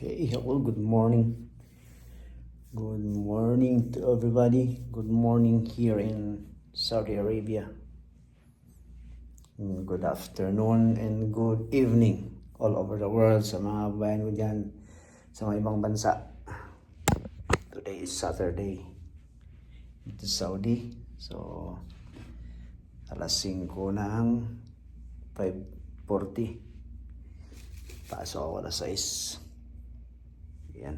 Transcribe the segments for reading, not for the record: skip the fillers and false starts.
Okay, hello, good morning. Good morning to everybody. Good morning here in Saudi Arabia. Good afternoon and good evening all over the world sa mga bayan ko dyan sa mga ibang bansa. Today is Saturday dito sa Saudi. So, alas 5 ng 5:40. Pasok ako alas 6. Yan.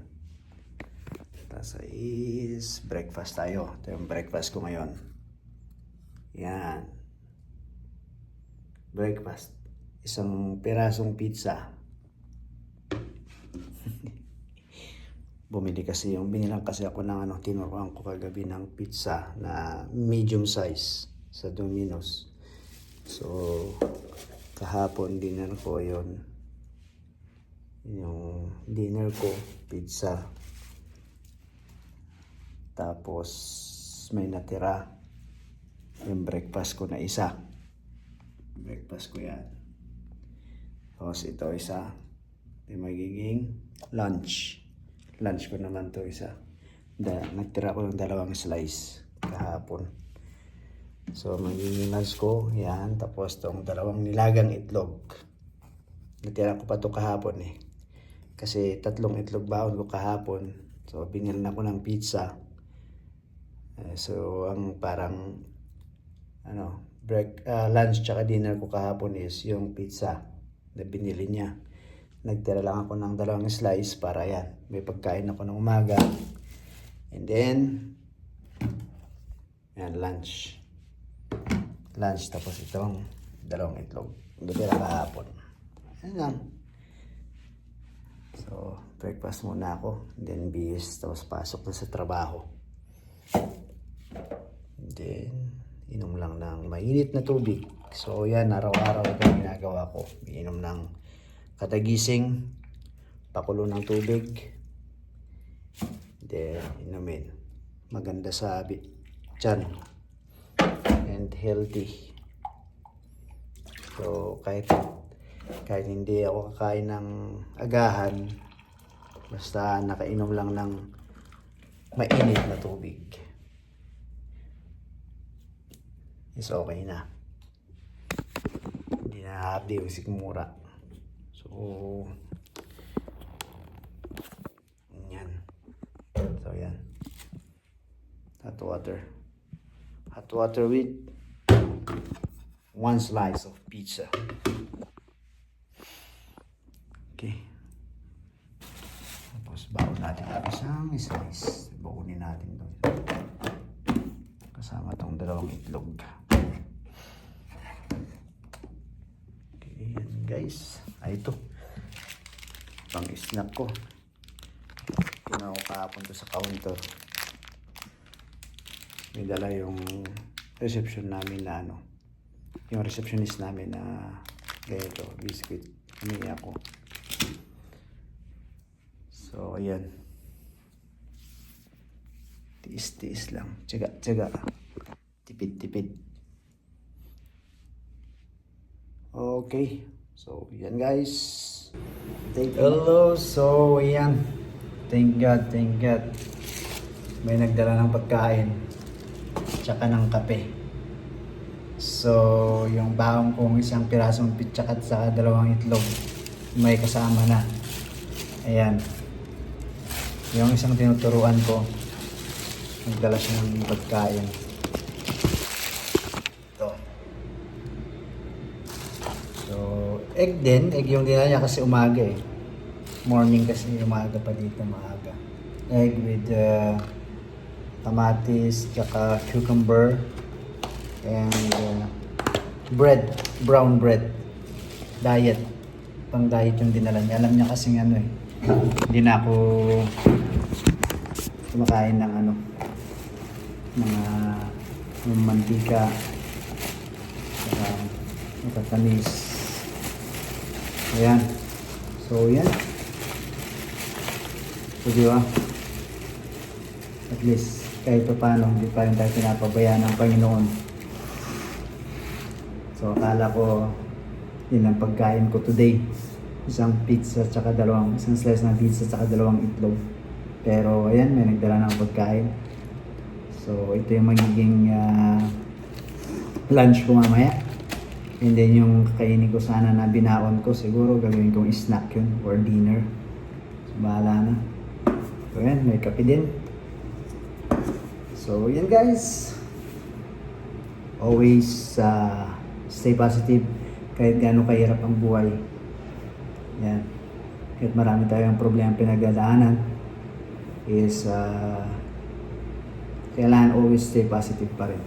Tapos is breakfast tayo. Ito yung breakfast ko ngayon. Yan. Breakfast. Isang pirasong pizza. Binilang kasi ako ng tinuruan ko kagabi ng pizza na medium size sa Domino's. So, kahapon dinner ko yon. Yung dinner ko, pizza. Tapos may natira yung breakfast ko na isa. Breakfast ko yan. Tapos ito isa. Ito magiging lunch. Lunch ko naman to isa. Nagtira ko yung 2 slice kahapon. So magiging lunch ko yan. Tapos itong 2 nilagang itlog. Natira ko pa to kahapon eh. Kasi 3 itlog baon ko kahapon. So binili ako ng pizza. So ang parang lunch tsaka dinner ko kahapon is yung pizza na binili niya. Nagtira lang ako ng 2 slice para yan. May pagkain ako ng umaga. And then yan, lunch. Lunch tapos itong 2 itlog. Natira kahapon. Yan lang. So, breakfast muna ako. Then, bis. Tapos, pasok na sa trabaho. Then, inom lang ng mainit na tubig. So, yan. Araw-araw ito ginagawa ko. Inom ng katagising. Pakulo ng tubig. Then, inumin. Maganda sa tiyan. And healthy. So, kahit hindi ako kakain ng agahan, basta nakainom lang ng mainit na tubig, is okay na. Hindi na hapdi o sikmura. So, yan. So, yan. Hot water. Hot water with 1 slice of pizza. Okay. Tapos baon natin ang isang slice. Baunin natin ito. Kasama itong 2 itlog. Okay, yan guys. Ito. Pang snack ko. Kinuha ko kahapon to sa counter. May dala yung reception namin na yung receptionist namin na ganito, biscuit. Hindi ako. So, ayan. Tiis-tiis lang. Tiyaga. Tipid-tipid. Okay. So, yan guys. Hello. So, ayan. Thank God. May nagdala ng pagkain. Tsaka ng kape. So, yung baong kong isang pirasong pizza at sa 2 itlog. May kasama na. Ayan. Yung isang tinuturuan ko, nagdala siya ng pagkain. Ito. So, egg yung dinala niya kasi umaga eh. Morning kasi umaga pa dito, maaga. Egg with kamatis, tsaka cucumber, and bread, brown bread. Diet. Pang diet yung dinala niya. Alam niya kasing hindi na ako kumakain ng mga mantika, matatamis. Ayan. So, yan. So, di ba? At least, kahit pa paano, hindi pa rin tayo pinapabayaan ng Panginoon. So, akala ko, yun ang pagkain ko today. isang slice ng pizza tsaka dalawang itlog. Pero ayan, may nagdala ng pagkain. So ito yung magiging lunch ko mamaya. And then yung kakainin ko sana na binaon ko, siguro gagawin kong snack yun or dinner. So bahala na. So ayan, may kape din. So yan guys. Always stay positive kahit gaano kahirap ang buhay. Yan. Kahit marami tayong problema pinagdadaanan is kailangan always stay positive pa rin.